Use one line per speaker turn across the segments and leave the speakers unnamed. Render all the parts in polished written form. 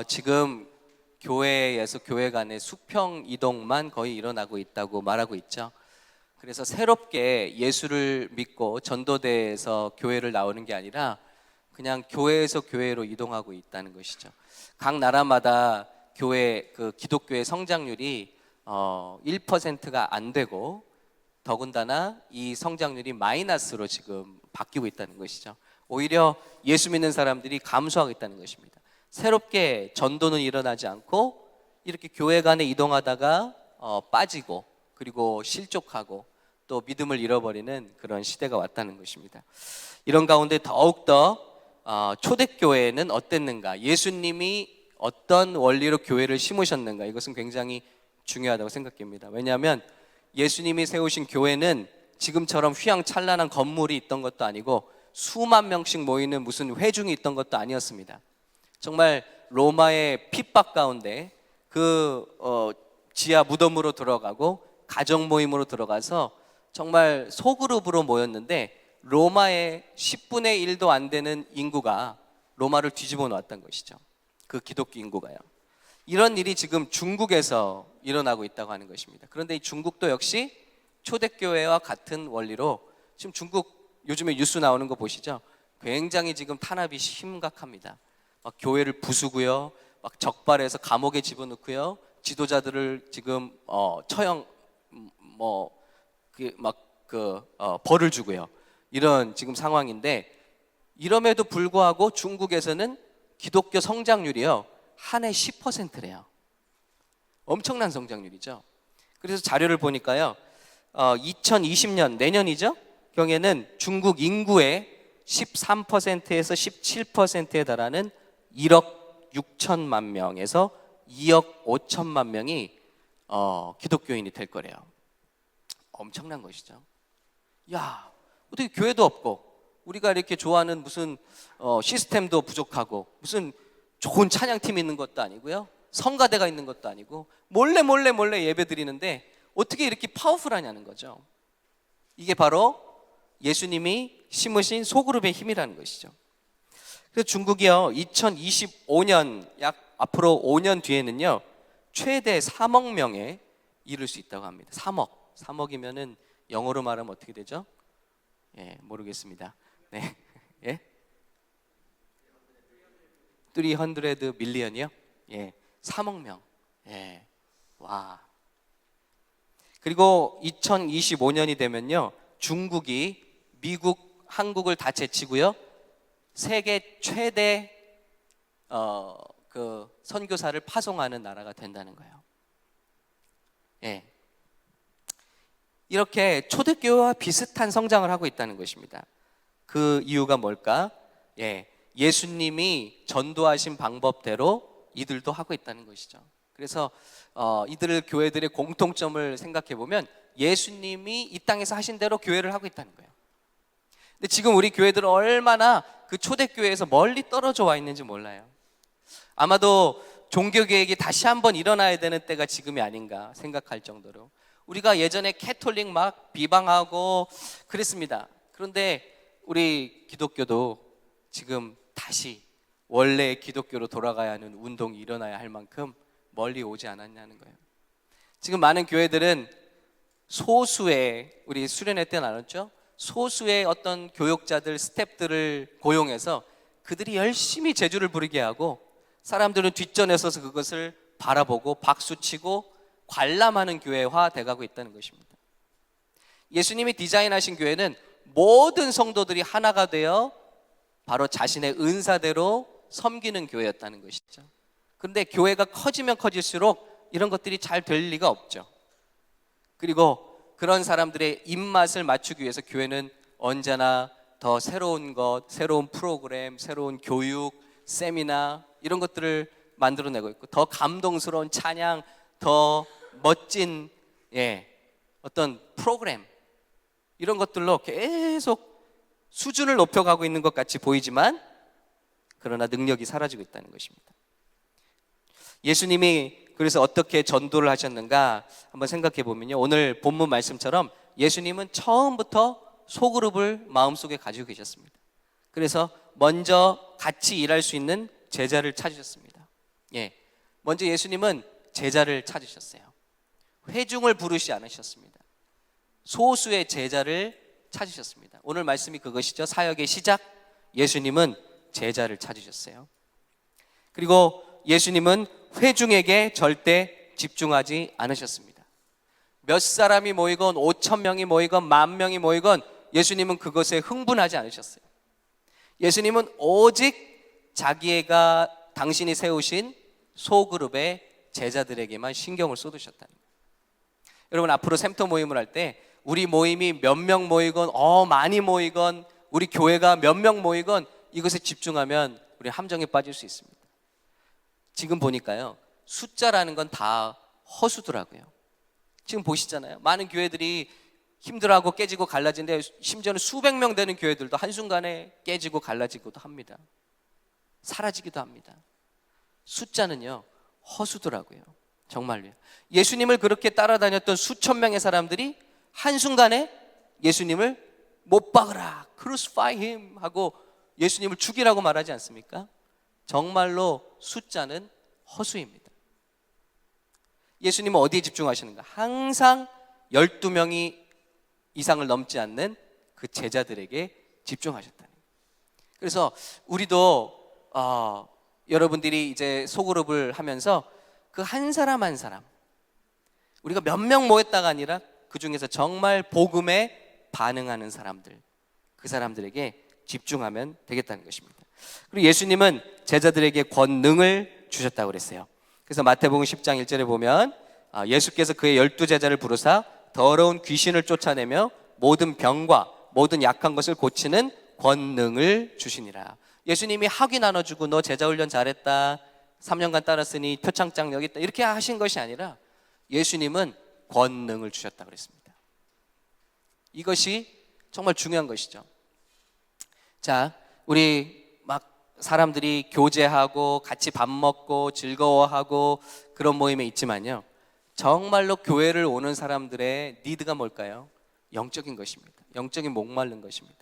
지금 교회에서 교회 간의 수평 이동만 거의 일어나고 있다고 말하고 있죠. 그래서 새롭게 예수를 믿고 전도대에서 교회를 나오는 게 아니라 그냥 교회에서 교회로 이동하고 있다는 것이죠. 각 나라마다 교회 기독교의 성장률이 1%가 안 되고 더군다나 이 성장률이 마이너스로 지금 바뀌고 있다는 것이죠. 오히려 예수 믿는 사람들이 감소하고 있다는 것입니다. 새롭게 전도는 일어나지 않고 이렇게 교회 간에 이동하다가 빠지고 그리고 실족하고 또 믿음을 잃어버리는 그런 시대가 왔다는 것입니다. 이런 가운데 더욱더 초대교회는 어땠는가, 예수님이 어떤 원리로 교회를 심으셨는가, 이것은 굉장히 중요하다고 생각합니다. 왜냐하면 예수님이 세우신 교회는 지금처럼 휘황찬란한 건물이 있던 것도 아니고 수만 명씩 모이는 무슨 회중이 있던 것도 아니었습니다. 정말 로마의 핍박 가운데 지하 무덤으로 들어가고 가정 모임으로 들어가서 정말 소그룹으로 모였는데 로마의 10분의 1도 안 되는 인구가 로마를 뒤집어 놓았던 것이죠. 그 기독교 인구가요. 이런 일이 지금 중국에서 일어나고 있다고 하는 것입니다. 그런데 이 중국도 역시 초대교회와 같은 원리로 지금 중국 요즘에 뉴스 나오는 거 보시죠? 굉장히 지금 탄압이 심각합니다. 막 교회를 부수고요, 막 적발해서 감옥에 집어넣고요, 지도자들을 지금 처형 벌을 주고요. 이런 지금 상황인데, 이럼에도 불구하고 중국에서는 기독교 성장률이요 한 해 10%래요. 엄청난 성장률이죠. 그래서 자료를 보니까요 2020년 내년이죠 경에는 중국 인구의 13%에서 17%에 달하는 1억 6천만 명에서 2억 5천만 명이 기독교인이 될 거래요. 엄청난 것이죠. 야, 어떻게 교회도 없고 우리가 이렇게 좋아하는 무슨 시스템도 부족하고 무슨 좋은 찬양팀이 있는 것도 아니고요, 성가대가 있는 것도 아니고 몰래 예배 드리는데 어떻게 이렇게 파워풀하냐는 거죠. 이게 바로 예수님이 심으신 소그룹의 힘이라는 것이죠. 그래서 중국이요 2025년 약 앞으로 5년 뒤에는요 최대 3억 명에 이를 수 있다고 합니다. 3억이면은 영어로 말하면 어떻게 되죠? 예, 모르겠습니다. 네. 예? 300 밀리언이요? 예. 3억 명. 예. 와. 그리고 2025년이 되면요 중국이 미국, 한국을 다 제치고요 세계 최대 선교사를 파송하는 나라가 된다는 거예요. 예. 이렇게 초대교회와 비슷한 성장을 하고 있다는 것입니다. 그 이유가 뭘까? 예. 예수님이 전도하신 방법대로 이들도 하고 있다는 것이죠. 그래서 이들 교회들의 공통점을 생각해 보면 예수님이 이 땅에서 하신 대로 교회를 하고 있다는 거예요. 근데 지금 우리 교회들은 얼마나 그 초대교회에서 멀리 떨어져 와 있는지 몰라요. 아마도 종교개혁이 다시 한번 일어나야 되는 때가 지금이 아닌가 생각할 정도로 우리가 예전에 캐톨릭 막 비방하고 그랬습니다. 그런데 우리 기독교도 지금 다시 원래의 기독교로 돌아가야 하는 운동이 일어나야 할 만큼 멀리 오지 않았냐는 거예요. 지금 많은 교회들은 소수의, 우리 수련회 때 나눴죠? 소수의 어떤 교역자들, 스태프들을 고용해서 그들이 열심히 제주를 부리게 하고 사람들은 뒷전에 서서 그것을 바라보고 박수치고 관람하는 교회화 돼가고 있다는 것입니다. 예수님이 디자인하신 교회는 모든 성도들이 하나가 되어 바로 자신의 은사대로 섬기는 교회였다는 것이죠. 그런데 교회가 커지면 커질수록 이런 것들이 잘 될 리가 없죠. 그리고 그런 사람들의 입맛을 맞추기 위해서 교회는 언제나 더 새로운 것, 새로운 프로그램, 새로운 교육, 세미나 이런 것들을 만들어내고 있고 더 감동스러운 찬양, 더 멋진 어떤 프로그램 이런 것들로 계속 수준을 높여가고 있는 것 같이 보이지만 그러나 능력이 사라지고 있다는 것입니다. 예수님이 그래서 어떻게 전도를 하셨는가 한번 생각해 보면요 오늘 본문 말씀처럼 예수님은 처음부터 소그룹을 마음속에 가지고 계셨습니다. 그래서 먼저 같이 일할 수 있는 제자를 찾으셨습니다. 예, 먼저 예수님은 제자를 찾으셨어요. 회중을 부르시 않으셨습니다. 소수의 제자를 찾으셨습니다. 오늘 말씀이 그것이죠. 사역의 시작, 예수님은 제자를 찾으셨어요. 그리고 예수님은 회중에게 절대 집중하지 않으셨습니다. 몇 사람이 모이건 5천 명이 모이건 10,000명이 모이건 예수님은 그것에 흥분하지 않으셨어요. 예수님은 오직 자기가 당신이 세우신 소그룹의 제자들에게만 신경을 쏟으셨다는 거예요. 여러분, 앞으로 샘터 모임을 할 때 우리 모임이 몇 명 모이건 많이 모이건 우리 교회가 몇 명 모이건 이것에 집중하면 우리 함정에 빠질 수 있습니다. 지금 보니까요, 숫자라는 건 다 허수더라고요. 지금 보시잖아요. 많은 교회들이 힘들어하고 깨지고 갈라지는데 심지어는 수백 명 되는 교회들도 한순간에 깨지고 갈라지기도 합니다. 사라지기도 합니다. 숫자는요, 허수더라고요. 정말로요. 예수님을 그렇게 따라다녔던 수천 명의 사람들이 한순간에 예수님을 못 박으라, crucify him 하고 예수님을 죽이라고 말하지 않습니까? 정말로 숫자는 허수입니다. 예수님은 어디에 집중하시는가? 항상 12명이 이상을 넘지 않는 그 제자들에게 집중하셨다는 거예요. 그래서 우리도 여러분들이 이제 소그룹을 하면서 그 한 사람 한 사람, 우리가 몇 명 모였다가 아니라 그 중에서 정말 복음에 반응하는 사람들, 그 사람들에게 집중하면 되겠다는 것입니다. 그리고 예수님은 제자들에게 권능을 주셨다고 그랬어요. 그래서 마태복음 10장 1절에 보면 예수께서 그의 12제자를 부르사 더러운 귀신을 쫓아내며 모든 병과 모든 약한 것을 고치는 권능을 주시니라. 예수님이 학위 나눠주고 너 제자 훈련 잘했다, 3년간 따랐으니 표창장 여기 있다, 이렇게 하신 것이 아니라 예수님은 권능을 주셨다고 그랬습니다. 이것이 정말 중요한 것이죠. 자, 우리 막 사람들이 교제하고 같이 밥 먹고 즐거워하고 그런 모임에 있지만요, 정말로 교회를 오는 사람들의 니드가 뭘까요? 영적인 것입니다. 영적인 목마른 것입니다.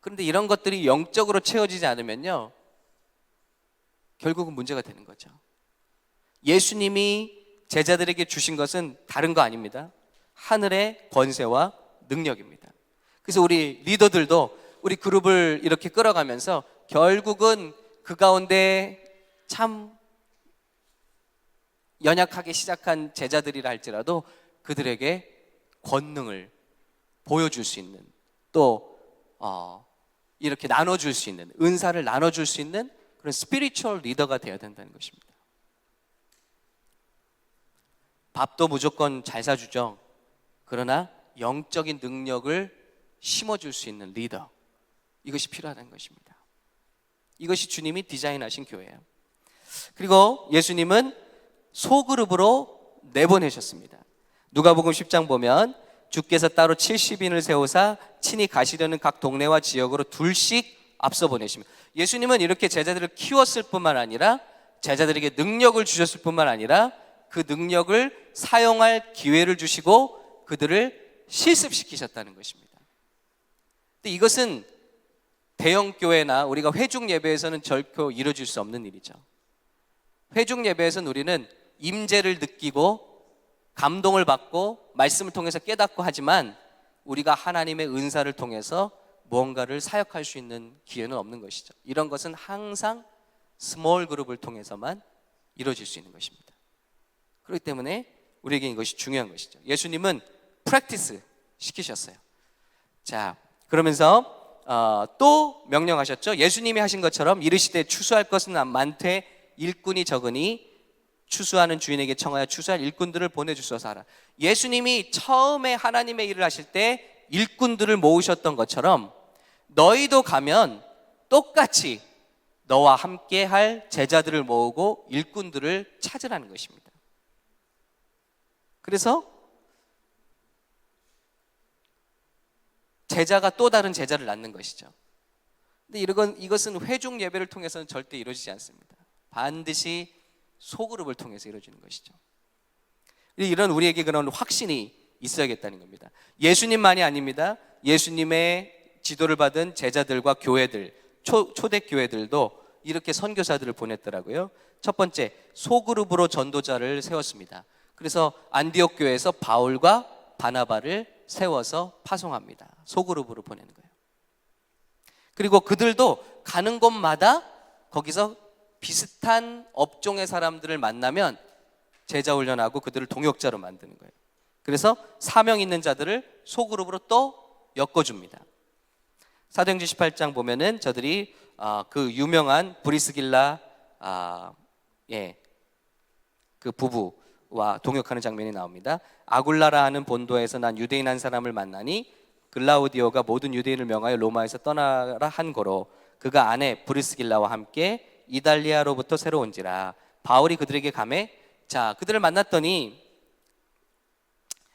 그런데 이런 것들이 영적으로 채워지지 않으면요, 결국은 문제가 되는 거죠. 예수님이 제자들에게 주신 것은 다른 거 아닙니다. 하늘의 권세와 능력입니다. 그래서 우리 리더들도 우리 그룹을 이렇게 끌어가면서 결국은 그 가운데 참 연약하게 시작한 제자들이라 할지라도 그들에게 권능을 보여줄 수 있는, 또 이렇게 나눠줄 수 있는, 은사를 나눠줄 수 있는 그런 스피리추얼 리더가 되어야 된다는 것입니다. 밥도 무조건 잘 사주죠. 그러나 영적인 능력을 심어줄 수 있는 리더, 이것이 필요하다는 것입니다. 이것이 주님이 디자인하신 교회예요. 그리고 예수님은 소그룹으로 내보내셨습니다. 누가복음 10장 보면 주께서 따로 70인을 세우사 친히 가시려는 각 동네와 지역으로 둘씩 앞서 보내십니다. 예수님은 이렇게 제자들을 키웠을 뿐만 아니라 제자들에게 능력을 주셨을 뿐만 아니라 그 능력을 사용할 기회를 주시고 그들을 실습시키셨다는 것입니다. 근데 이것은 대형 교회나 우리가 회중 예배에서는 결코 이루어질 수 없는 일이죠. 회중 예배에서는 우리는 임재를 느끼고 감동을 받고 말씀을 통해서 깨닫고 하지만 우리가 하나님의 은사를 통해서 무언가를 사역할 수 있는 기회는 없는 것이죠. 이런 것은 항상 스몰 그룹을 통해서만 이루어질 수 있는 것입니다. 그렇기 때문에 우리에게 이것이 중요한 것이죠. 예수님은 프랙티스 시키셨어요. 자, 그러면서 또 명령하셨죠. 예수님이 하신 것처럼 이르시되 추수할 것은 많되 일꾼이 적으니 추수하는 주인에게 청하여 추수할 일꾼들을 보내주소서 하라. 예수님이 처음에 하나님의 일을 하실 때 일꾼들을 모으셨던 것처럼 너희도 가면 똑같이 너와 함께 할 제자들을 모으고 일꾼들을 찾으라는 것입니다. 그래서 제자가 또 다른 제자를 낳는 것이죠. 근데 이것은 회중 예배를 통해서는 절대 이루어지지 않습니다. 반드시 소그룹을 통해서 이루어지는 것이죠. 이런 우리에게 그런 확신이 있어야겠다는 겁니다. 예수님만이 아닙니다. 예수님의 지도를 받은 제자들과 교회들, 초대교회들도 이렇게 선교사들을 보냈더라고요. 첫 번째, 소그룹으로 전도자를 세웠습니다. 그래서 안디옥 교회에서 바울과 바나바를 세워서 파송합니다. 소그룹으로 보내는 거예요. 그리고 그들도 가는 곳마다 거기서 비슷한 업종의 사람들을 만나면 제자 훈련하고 그들을 동역자로 만드는 거예요. 그래서 사명 있는 자들을 소그룹으로 또 엮어줍니다. 사도행전 18장 보면은 저들이 그 유명한 브리스길라 그 부부와 동역하는 장면이 나옵니다. 아굴라라 하는 본도에서 난 유대인 한 사람을 만나니 글라우디오가 모든 유대인을 명하여 로마에서 떠나라 한 거로 그가 아내 브리스길라와 함께 이달리아로부터 새로 온지라. 바울이 그들에게 가매 자 그들을 만났더니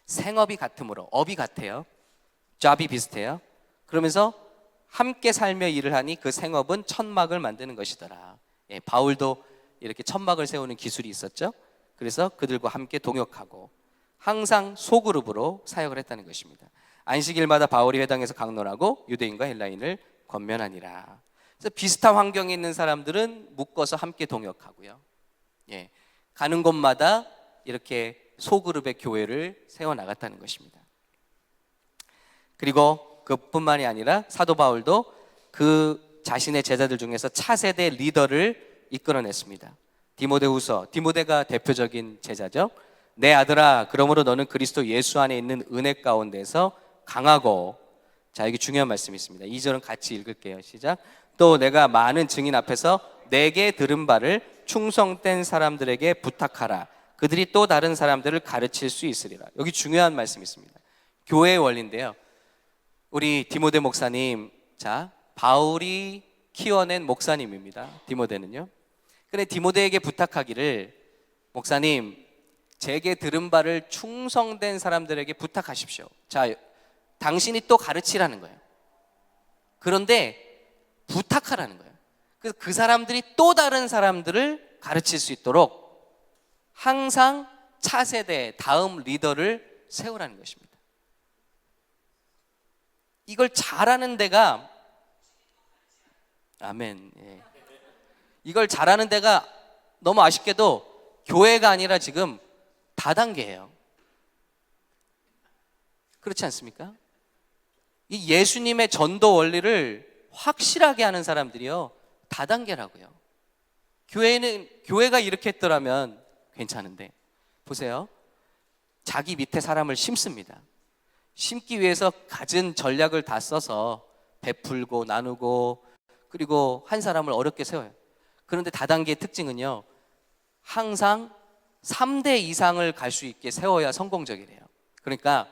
생업이 같으므로 업이 같아요. 잡이 비슷해요. 그러면서 함께 살며 일을 하니 그 생업은 천막을 만드는 것이더라. 바울도 이렇게 천막을 세우는 기술이 있었죠. 그래서 그들과 함께 동역하고 항상 소그룹으로 사역을 했다는 것입니다. 안식일마다 바울이 회당에서 강론하고 유대인과 헬라인을 권면하니라. 그래서 비슷한 환경에 있는 사람들은 묶어서 함께 동역하고요. 가는 곳마다 이렇게 소그룹의 교회를 세워나갔다는 것입니다. 그리고 그뿐만이 아니라 사도 바울도 그 자신의 제자들 중에서 차세대 리더를 이끌어냈습니다. 디모데가 대표적인 제자죠. 내 아들아, 그러므로 너는 그리스도 예수 안에 있는 은혜 가운데서 강하고, 자 여기 중요한 말씀이 있습니다. 2절은 같이 읽을게요. 시작. 또 내가 많은 증인 앞에서 내게 들은 바를 충성된 사람들에게 부탁하라. 그들이 또 다른 사람들을 가르칠 수 있으리라. 여기 중요한 말씀이 있습니다. 교회의 원리인데요. 우리 디모데 목사님, 자 바울이 키워낸 목사님입니다. 디모데는요. 근데 디모데에게 부탁하기를, 목사님 제게 들은 바를 충성된 사람들에게 부탁하십시오. 자 당신이 또 가르치라는 거예요. 그런데 부탁하라는 거예요. 그래서 그 사람들이 또 다른 사람들을 가르칠 수 있도록 항상 차세대 다음 리더를 세우라는 것입니다. 이걸 잘하는 데가, 아멘. 이걸 잘하는 데가 너무 아쉽게도 교회가 아니라 지금 다단계예요. 그렇지 않습니까? 이 예수님의 전도 원리를 확실하게 하는 사람들이요 다단계라고요. 교회가 이렇게 했더라면 괜찮은데, 보세요. 자기 밑에 사람을 심습니다. 심기 위해서 갖은 전략을 다 써서 베풀고 나누고, 그리고 한 사람을 어렵게 세워요. 그런데 다단계의 특징은요, 항상 3대 이상을 갈 수 있게 세워야 성공적이래요. 그러니까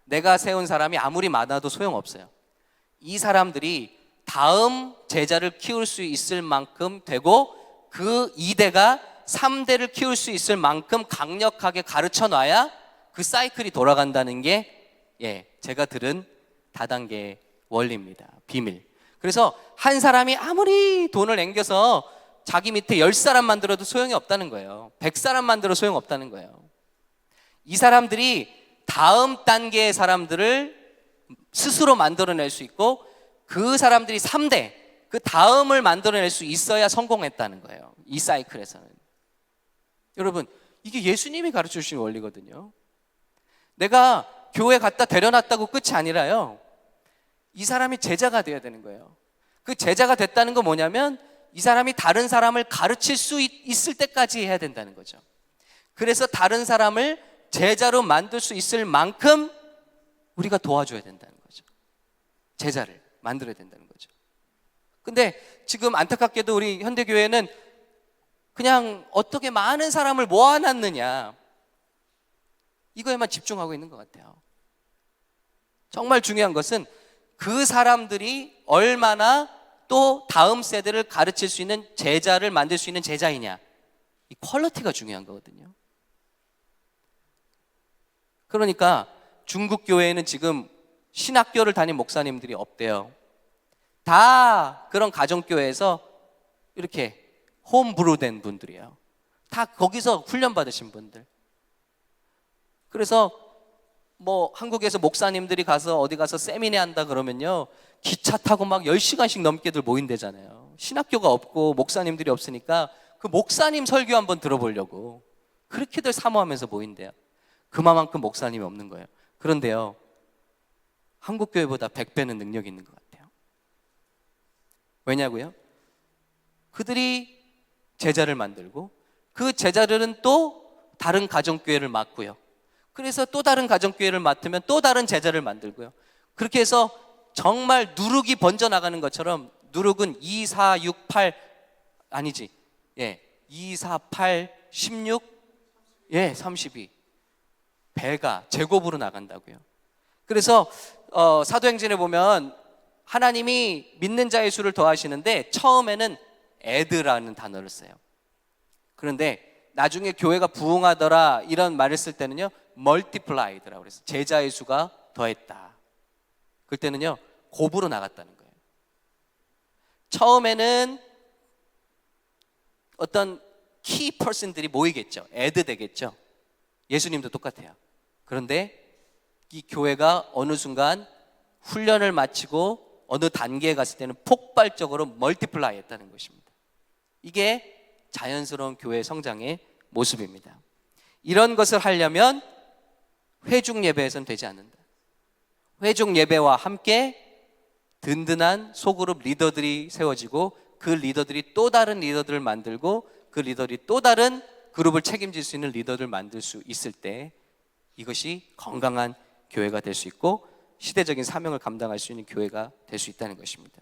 내가 세운 사람이 아무리 많아도 소용없어요. 이 사람들이 다음 제자를 키울 수 있을 만큼 되고, 그 2대가 3대를 키울 수 있을 만큼 강력하게 가르쳐 놔야 그 사이클이 돌아간다는 게 제가 들은 다단계의 원리입니다. 비밀. 그래서 한 사람이 아무리 돈을 앵겨서 자기 밑에 10사람 만들어도 소용이 없다는 거예요. 100사람 만들어도 소용없다는 거예요. 이 사람들이 다음 단계의 사람들을 스스로 만들어낼 수 있고, 그 사람들이 3대, 그 다음을 만들어낼 수 있어야 성공했다는 거예요. 이 사이클에서는. 여러분, 이게 예수님이 가르쳐 주신 원리거든요. 내가 교회 갖다 데려놨다고 끝이 아니라요, 이 사람이 제자가 되어야 되는 거예요. 그 제자가 됐다는 건 뭐냐면, 이 사람이 다른 사람을 가르칠 수 있을 때까지 해야 된다는 거죠. 그래서 다른 사람을 제자로 만들 수 있을 만큼 우리가 도와줘야 된다는 거죠. 제자를 만들어야 된다는 거죠. 근데 지금 안타깝게도 우리 현대교회는 그냥 어떻게 많은 사람을 모아놨느냐, 이거에만 집중하고 있는 것 같아요. 정말 중요한 것은 그 사람들이 얼마나 또 다음 세대를 가르칠 수 있는 제자를 만들 수 있는 제자이냐, 이 퀄리티가 중요한 거거든요. 그러니까 중국 교회에는 지금 신학교를 다닌 목사님들이 없대요. 다 그런 가정교회에서 이렇게 홈브루 된 분들이에요. 다 거기서 훈련 받으신 분들. 그래서 뭐 한국에서 목사님들이 가서 어디 가서 세미나 한다 그러면요, 기차 타고 막 10시간씩 넘게들 모인대잖아요. 신학교가 없고 목사님들이 없으니까 그 목사님 설교 한번 들어보려고 그렇게들 사모하면서 모인대요. 그만큼 목사님이 없는 거예요. 그런데요, 한국 교회보다 100배는 능력이 있는 것 같아요. 왜냐고요? 그들이 제자를 만들고 그 제자들은 또 다른 가정교회를 맡고요. 그래서 또 다른 가정교회를 맡으면 또 다른 제자를 만들고요. 그렇게 해서 정말 누룩이 번져나가는 것처럼, 누룩은 2, 4, 6, 8 아니지, 2, 4, 8, 16, 32 배가 제곱으로 나간다고요. 그래서 사도행전에 보면 하나님이 믿는 자의 수를 더하시는데 처음에는 add라는 단어를 써요. 그런데 나중에 교회가 부흥하더라 이런 말을 쓸 때는요, multiplied라고 그랬어요. 제자의 수가 더했다. 그때는요, 곱으로 나갔다는 거예요. 처음에는 어떤 키 퍼슨들이 모이겠죠. add 되겠죠. 예수님도 똑같아요. 그런데 이 교회가 어느 순간 훈련을 마치고 어느 단계에 갔을 때는 폭발적으로 멀티플라이 했다는 것입니다. 이게 자연스러운 교회 성장의 모습입니다. 이런 것을 하려면 회중 예배에서는 되지 않는다. 회중 예배와 함께 든든한 소그룹 리더들이 세워지고 그 리더들이 또 다른 리더들을 만들고 그 리더들이 또 다른 그룹을 책임질 수 있는 리더를 만들 수 있을 때 이것이 건강한 교회가 될 수 있고 시대적인 사명을 감당할 수 있는 교회가 될 수 있다는 것입니다.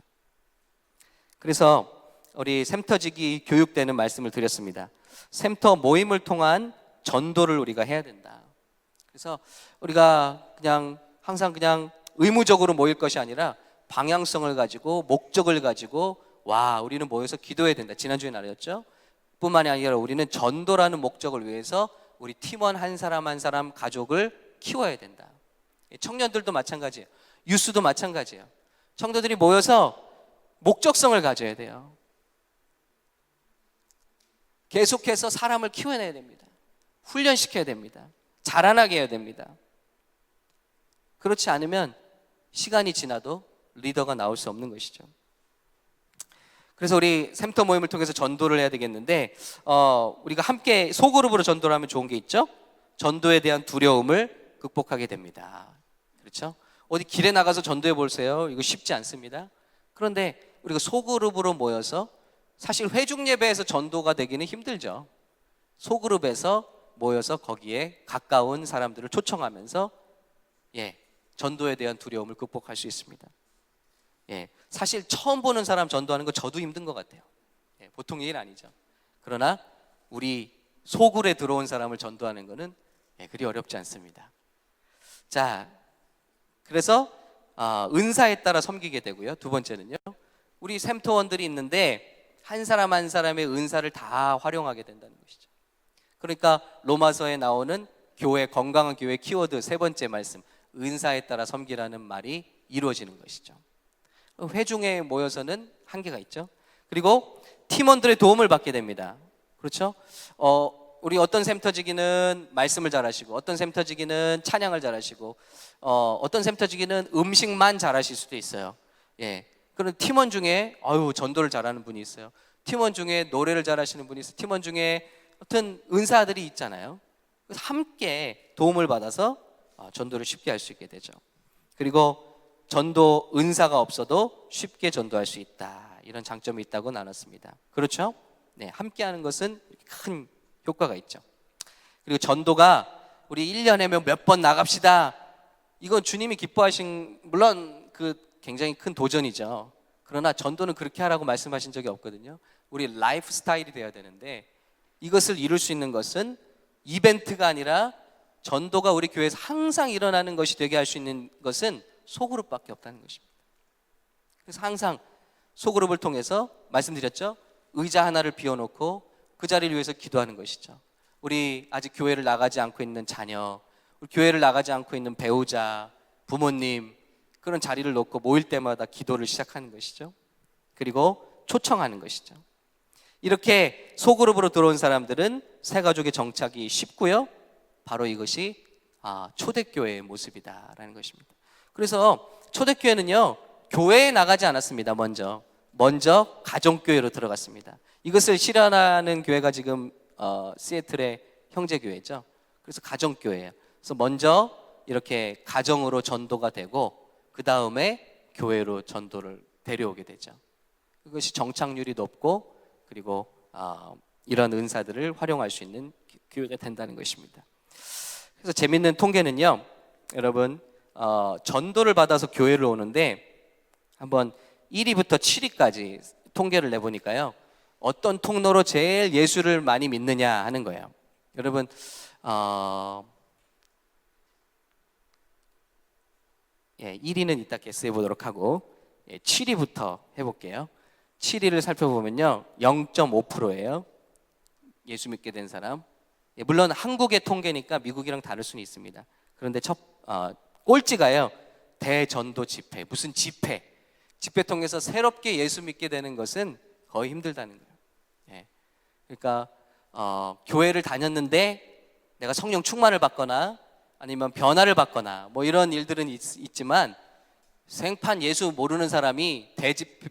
그래서 우리 샘터지기 교육되는 말씀을 드렸습니다. 샘터 모임을 통한 전도를 우리가 해야 된다. 그래서 우리가 그냥 항상 그냥 의무적으로 모일 것이 아니라 방향성을 가지고 목적을 가지고 우리는 모여서 기도해야 된다. 지난주에 나눴죠. 뿐만이 아니라 우리는 전도라는 목적을 위해서 우리 팀원 한 사람 한 사람 가족을 키워야 된다. 청년들도 마찬가지예요. 유스도 마찬가지예요. 청년들이 모여서 목적성을 가져야 돼요. 계속해서 사람을 키워내야 됩니다. 훈련시켜야 됩니다. 자라나게 해야 됩니다. 그렇지 않으면 시간이 지나도 리더가 나올 수 없는 것이죠. 그래서 우리 샘터 모임을 통해서 전도를 해야 되겠는데 우리가 함께 소그룹으로 전도를 하면 좋은 게 있죠. 전도에 대한 두려움을 극복하게 됩니다. 그렇죠? 어디 길에 나가서 전도해 보세요. 이거 쉽지 않습니다. 그런데 우리가 소그룹으로 모여서 사실 회중 예배에서 전도가 되기는 힘들죠. 소그룹에서 모여서 거기에 가까운 사람들을 초청하면서 전도에 대한 두려움을 극복할 수 있습니다. 사실 처음 보는 사람 전도하는 거 저도 힘든 것 같아요. 보통 일 아니죠. 그러나 우리 소굴에 들어온 사람을 전도하는 거는 그리 어렵지 않습니다. 자, 그래서 은사에 따라 섬기게 되고요. 두 번째는요, 우리 샘터원들이 있는데 한 사람 한 사람의 은사를 다 활용하게 된다는 것이죠. 그러니까 로마서에 나오는 교회, 건강한 교회 키워드 세 번째 말씀, 은사에 따라 섬기라는 말이 이루어지는 것이죠. 회중에 모여서는 한계가 있죠. 그리고 팀원들의 도움을 받게 됩니다. 그렇죠? 우리 어떤 샘터지기는 말씀을 잘하시고, 어떤 샘터지기는 찬양을 잘하시고, 어떤 샘터지기는 음식만 잘하실 수도 있어요. 그런 팀원 중에 전도를 잘하는 분이 있어요. 팀원 중에 노래를 잘하시는 분이 있어요. 팀원 중에 어떤 은사들이 있잖아요. 그래서 함께 도움을 받아서 전도를 쉽게 할 수 있게 되죠. 그리고 전도 은사가 없어도 쉽게 전도할 수 있다. 이런 장점이 있다고 나눴습니다. 그렇죠? 함께하는 것은 큰 효과가 있죠. 그리고 전도가 우리 1년에 몇 번 나갑시다. 이건 주님이 기뻐하신, 물론 그 굉장히 큰 도전이죠. 그러나 전도는 그렇게 하라고 말씀하신 적이 없거든요. 우리 라이프 스타일이 되어야 되는데 이것을 이룰 수 있는 것은 이벤트가 아니라 전도가 우리 교회에서 항상 일어나는 것이 되게 할 수 있는 것은 소그룹밖에 없다는 것입니다. 그래서 항상 소그룹을 통해서 말씀드렸죠. 의자 하나를 비워놓고 그 자리를 위해서 기도하는 것이죠. 우리 아직 교회를 나가지 않고 있는 자녀, 우리 교회를 나가지 않고 있는 배우자, 부모님, 그런 자리를 놓고 모일 때마다 기도를 시작하는 것이죠. 그리고 초청하는 것이죠. 이렇게 소그룹으로 들어온 사람들은 새 가족의 정착이 쉽고요. 바로 이것이 초대교회의 모습이다라는 것입니다. 그래서 초대교회는요, 교회에 나가지 않았습니다. 먼저 가정교회로 들어갔습니다. 이것을 실현하는 교회가 지금 시애틀의 형제교회죠. 그래서 가정교회예요. 그래서 먼저 이렇게 가정으로 전도가 되고 그 다음에 교회로 전도를 데려오게 되죠. 그것이 정착률이 높고 그리고 이런 은사들을 활용할 수 있는 교회가 된다는 것입니다. 그래서 재밌는 통계는요, 여러분 전도를 받아서 교회를 오는데 한번 1위부터 7위까지 통계를 내보니까요, 어떤 통로로 제일 예수를 많이 믿느냐 하는 거예요. 여러분 1위는 이따 개스해 보도록 하고 7위부터 해볼게요. 7위를 살펴보면요 0.5%예요. 예수 믿게 된 사람. 물론 한국의 통계니까 미국이랑 다를 수는 있습니다. 그런데 꼴찌가요, 대전도 집회. 무슨 집회 통해서 새롭게 예수 믿게 되는 것은 거의 힘들다는 거예요. 그러니까 교회를 다녔는데 내가 성령 충만을 받거나 아니면 변화를 받거나 뭐 이런 일들은 있지만 생판 예수 모르는 사람이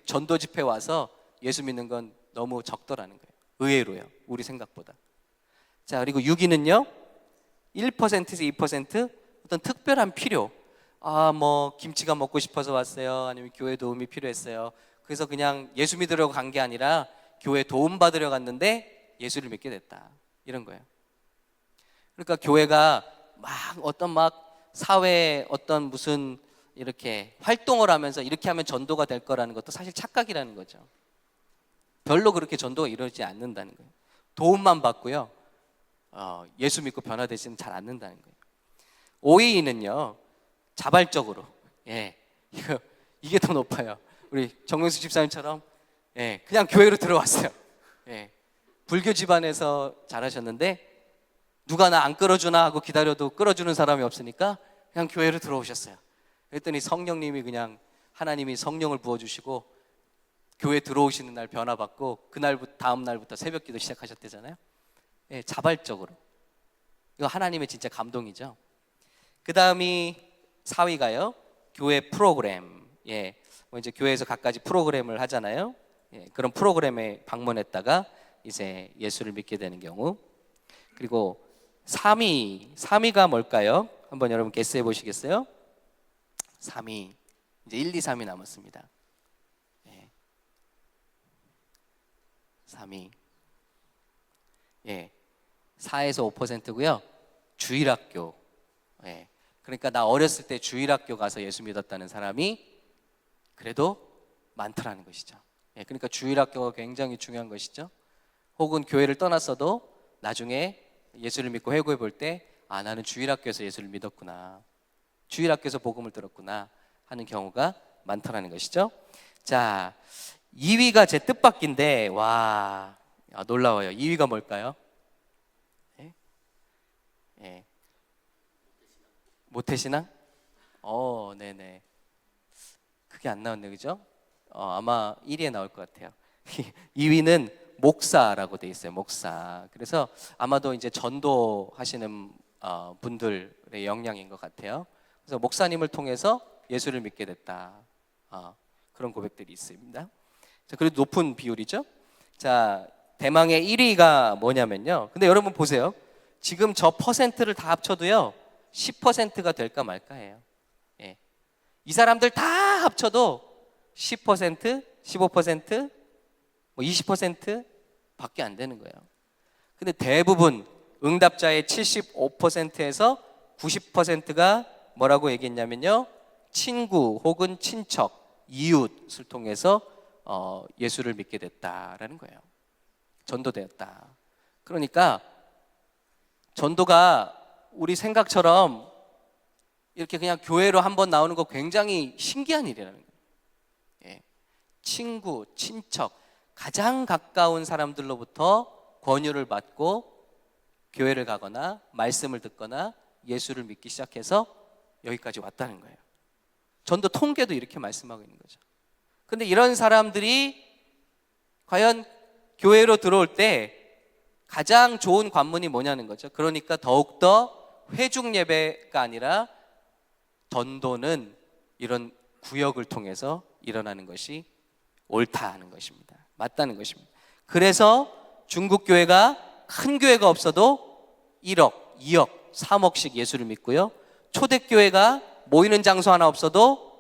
전도 집회 와서 예수 믿는 건 너무 적더라는 거예요. 의외로요, 우리 생각보다. 자, 그리고 6위는요 1%에서 2% 어떤 특별한 필요. 뭐 김치가 먹고 싶어서 왔어요, 아니면 교회 도움이 필요했어요. 그래서 그냥 예수 믿으려고 간 게 아니라 교회 도움 받으려 갔는데 예수를 믿게 됐다, 이런 거예요. 그러니까 교회가 막 사회에 어떤 무슨 이렇게 활동을 하면서 이렇게 하면 전도가 될 거라는 것도 사실 착각이라는 거죠. 별로 그렇게 전도가 이루어지지 않는다는 거예요. 도움만 받고요, 예수 믿고 변화되지는 잘 않는다는 거예요. 5위는요 자발적으로, 이게 더 높아요. 우리 정명수 집사님처럼 그냥 교회로 들어왔어요. 불교 집안에서 자라셨는데 누가 나 안 끌어주나 하고 기다려도 끌어주는 사람이 없으니까 그냥 교회로 들어오셨어요. 그랬더니 성령님이 그냥 하나님이 성령을 부어주시고 교회 들어오시는 날 변화받고 그날부터 다음 날부터 새벽기도 시작하셨대잖아요. 자발적으로. 이거 하나님의 진짜 감동이죠. 그 다음이 4위가요 교회 프로그램. 뭐 이제 교회에서 갖가지 프로그램을 하잖아요. 그런 프로그램에 방문했다가 이제 예수를 믿게 되는 경우. 그리고 3위가 뭘까요? 한번 여러분 게스해 보시겠어요? 3위. 이제 1, 2, 3위 남았습니다. 3위. 4에서 5%고요. 주일학교. 그러니까 나 어렸을 때 주일학교 가서 예수 믿었다는 사람이 그래도 많더라는 것이죠. 그러니까 주일학교가 굉장히 중요한 것이죠. 혹은 교회를 떠났어도 나중에 예수를 믿고 회고해 볼 때 나는 주일학교에서 예수를 믿었구나, 주일학교에서 복음을 들었구나 하는 경우가 많더라는 것이죠. 자, 2위가 제 뜻밖인데 놀라워요. 2위가 뭘까요? 모태신앙? 네네. 그게 안 나왔네, 그죠? 아마 1위에 나올 것 같아요. 2위는 목사라고 돼 있어요. 목사. 그래서 아마도 이제 전도하시는 분들의 영향인 것 같아요. 그래서 목사님을 통해서 예수를 믿게 됐다. 그런 고백들이 있습니다. 자, 그래도 높은 비율이죠. 자, 대망의 1위가 뭐냐면요. 근데 여러분 보세요. 지금 저 퍼센트를 다 합쳐도요 10%가 될까 말까 해요. 이 사람들 다 합쳐도 10%, 15%, 뭐 20% 밖에 안 되는 거예요. 근데 대부분 응답자의 75%에서 90%가 뭐라고 얘기했냐면요, 친구 혹은 친척, 이웃을 통해서 예수를 믿게 됐다라는 거예요. 전도되었다. 그러니까 전도가 우리 생각처럼 이렇게 그냥 교회로 한번 나오는 거 굉장히 신기한 일이라는 거예요. 친구, 친척, 가장 가까운 사람들로부터 권유를 받고 교회를 가거나 말씀을 듣거나 예수를 믿기 시작해서 여기까지 왔다는 거예요. 전도 통계도 이렇게 말씀하고 있는 거죠. 근데 이런 사람들이 과연 교회로 들어올 때 가장 좋은 관문이 뭐냐는 거죠. 그러니까 더욱더 회중 예배가 아니라 전도는 이런 구역을 통해서 일어나는 것이 옳다는 것입니다. 맞다는 것입니다. 그래서 중국 교회가 큰 교회가 없어도 1억, 2억, 3억씩 예수를 믿고요. 초대교회가 모이는 장소 하나 없어도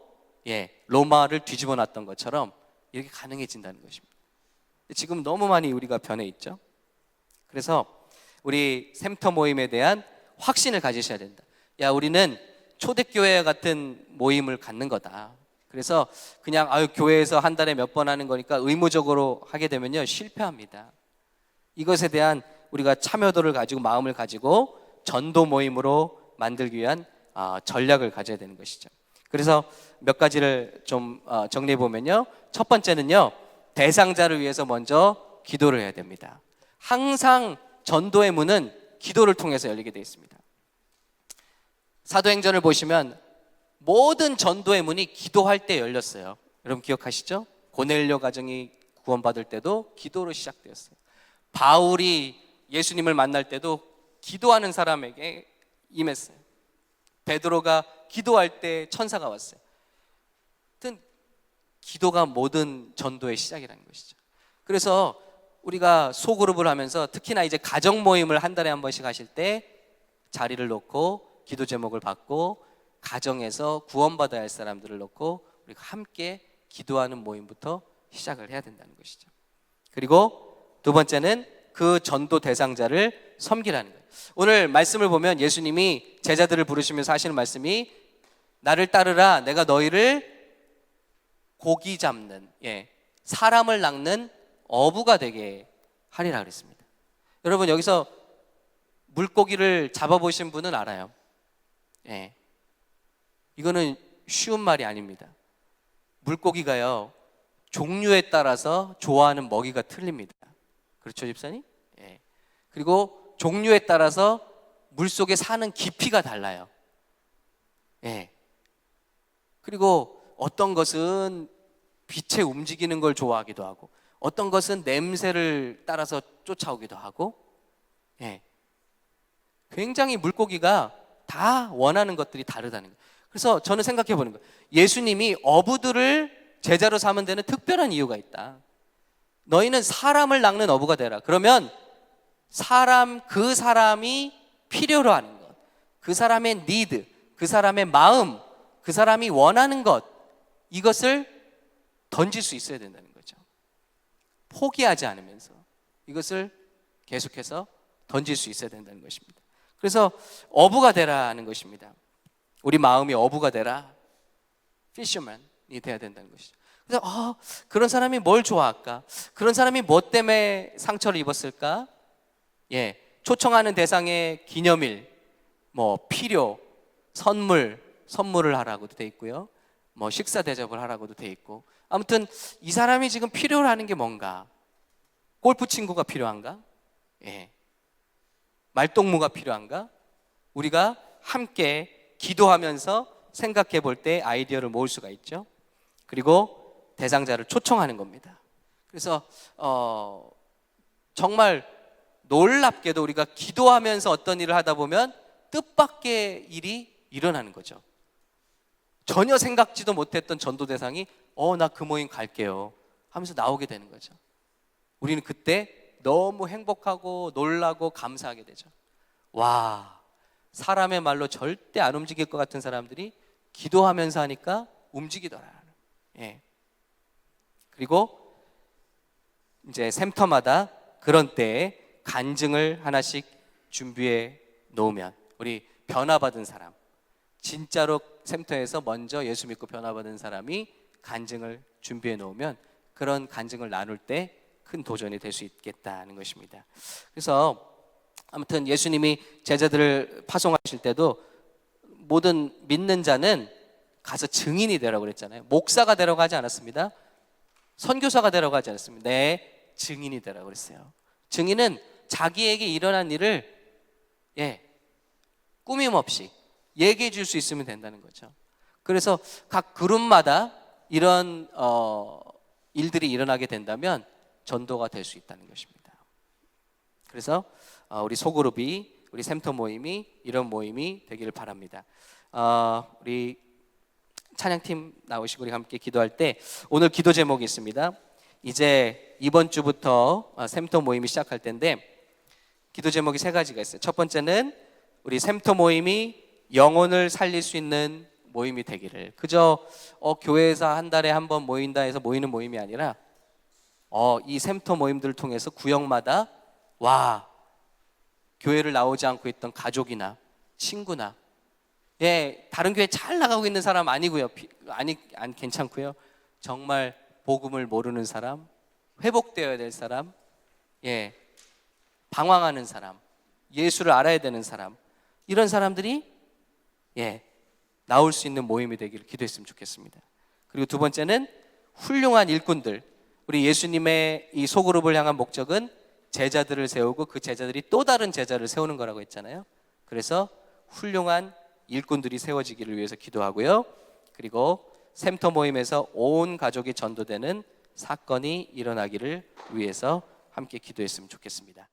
로마를 뒤집어 놨던 것처럼 이렇게 가능해진다는 것입니다. 지금 너무 많이 우리가 변해 있죠. 그래서 우리 샘터 모임에 대한 확신을 가지셔야 된다. 우리는 초대교회 같은 모임을 갖는 거다. 그래서 그냥 교회에서 한 달에 몇 번 하는 거니까 의무적으로 하게 되면요, 실패합니다. 이것에 대한 우리가 참여도를 가지고 마음을 가지고 전도 모임으로 만들기 위한 전략을 가져야 되는 것이죠. 그래서 몇 가지를 좀 정리해 보면요, 첫 번째는요, 대상자를 위해서 먼저 기도를 해야 됩니다. 항상 전도의 문은 기도를 통해서 열리게 되어 있습니다. 사도행전을 보시면 모든 전도의 문이 기도할 때 열렸어요. 여러분 기억하시죠? 고넬료 가정이 구원받을 때도 기도로 시작되었어요. 바울이 예수님을 만날 때도 기도하는 사람에게 임했어요. 베드로가 기도할 때 천사가 왔어요. 하여튼 기도가 모든 전도의 시작이라는 것이죠. 그래서 우리가 소그룹을 하면서 특히나 이제 가정 모임을 한 달에 한 번씩 하실 때 자리를 놓고 기도 제목을 받고 가정에서 구원받아야 할 사람들을 놓고 우리가 함께 기도하는 모임부터 시작을 해야 된다는 것이죠. 그리고 두 번째는 그 전도 대상자를 섬기라는 거예요. 오늘 말씀을 보면 예수님이 제자들을 부르시면서 하시는 말씀이 나를 따르라, 내가 너희를 고기 잡는, 사람을 낚는 어부가 되게 하리라 그랬습니다. 여러분 여기서 물고기를 잡아보신 분은 알아요. 이거는 쉬운 말이 아닙니다. 물고기가요, 종류에 따라서 좋아하는 먹이가 틀립니다. 그렇죠, 집사님? 그리고 종류에 따라서 물속에 사는 깊이가 달라요. 그리고 어떤 것은 빛에 움직이는 걸 좋아하기도 하고, 어떤 것은 냄새를 따라서 쫓아오기도 하고, 굉장히 물고기가 다 원하는 것들이 다르다는 거예요. 그래서 저는 생각해 보는 거예요. 예수님이 어부들을 제자로 삼은 데는 특별한 이유가 있다. 너희는 사람을 낚는 어부가 되라. 그러면 그 사람이 필요로 하는 것, 그 사람의 니드, 그 사람의 마음, 그 사람이 원하는 것, 이것을 던질 수 있어야 된다는 거죠. 포기하지 않으면서 이것을 계속해서 던질 수 있어야 된다는 것입니다. 그래서 어부가 되라는 것입니다. 우리 마음이 어부가 되라, 피셔맨이 돼야 된다는 것이죠. 그래서 그런 사람이 뭘 좋아할까? 그런 사람이 뭐 때문에 상처를 입었을까? 초청하는 대상의 기념일, 필요, 선물을 하라고도 돼 있고요. 식사 대접을 하라고도 돼 있고, 아무튼 이 사람이 지금 필요로 하는 게 뭔가? 골프 친구가 필요한가? 말동무가 필요한가? 우리가 함께 기도하면서 생각해 볼 때 아이디어를 모을 수가 있죠. 그리고 대상자를 초청하는 겁니다. 그래서 정말 놀랍게도 우리가 기도하면서 어떤 일을 하다 보면 뜻밖의 일이 일어나는 거죠. 전혀 생각지도 못했던 전도 대상이 나 그 모임 갈게요 하면서 나오게 되는 거죠. 우리는 그때 너무 행복하고 놀라고 감사하게 되죠. 와, 사람의 말로 절대 안 움직일 것 같은 사람들이 기도하면서 하니까 움직이더라. 그리고 이제 샘터마다 그런 때에 간증을 하나씩 준비해 놓으면 우리 변화받은 사람, 진짜로 샘터에서 먼저 예수 믿고 변화받은 사람이 간증을 준비해 놓으면 그런 간증을 나눌 때 큰 도전이 될 수 있겠다는 것입니다. 그래서 아무튼 예수님이 제자들을 파송하실 때도 모든 믿는 자는 가서 증인이 되라고 그랬잖아요. 목사가 되라고 하지 않았습니다. 선교사가 되라고 하지 않았습니다. 증인이 되라고 그랬어요. 증인은 자기에게 일어난 일을 꾸밈 없이 얘기해 줄 수 있으면 된다는 거죠. 그래서 각 그룹마다 이런 일들이 일어나게 된다면 전도가 될 수 있다는 것입니다. 그래서 우리 소그룹이 우리 샘터 모임이 이런 모임이 되기를 바랍니다. 우리 찬양팀 나오시고 우리 함께 기도할 때 오늘 기도 제목이 있습니다. 이제 이번 주부터 샘터 모임이 시작할 텐데 기도 제목이 세 가지가 있어요. 첫 번째는 우리 샘터 모임이 영혼을 살릴 수 있는 모임이 되기를. 그저 교회에서 한 달에 한 번 모인다 해서 모이는 모임이 아니라 이 샘터 모임들을 통해서 구역마다 교회를 나오지 않고 있던 가족이나 친구나 다른 교회 잘 나가고 있는 사람 아니고요. 안 괜찮고요. 정말 복음을 모르는 사람, 회복되어야 될 사람, 방황하는 사람, 예수를 알아야 되는 사람, 이런 사람들이 나올 수 있는 모임이 되기를 기도했으면 좋겠습니다. 그리고 두 번째는 훌륭한 일꾼들. 우리 예수님의 이 소그룹을 향한 목적은 제자들을 세우고 그 제자들이 또 다른 제자를 세우는 거라고 했잖아요. 그래서 훌륭한 일꾼들이 세워지기를 위해서 기도하고요. 그리고 샘터 모임에서 온 가족이 전도되는 사건이 일어나기를 위해서 함께 기도했으면 좋겠습니다.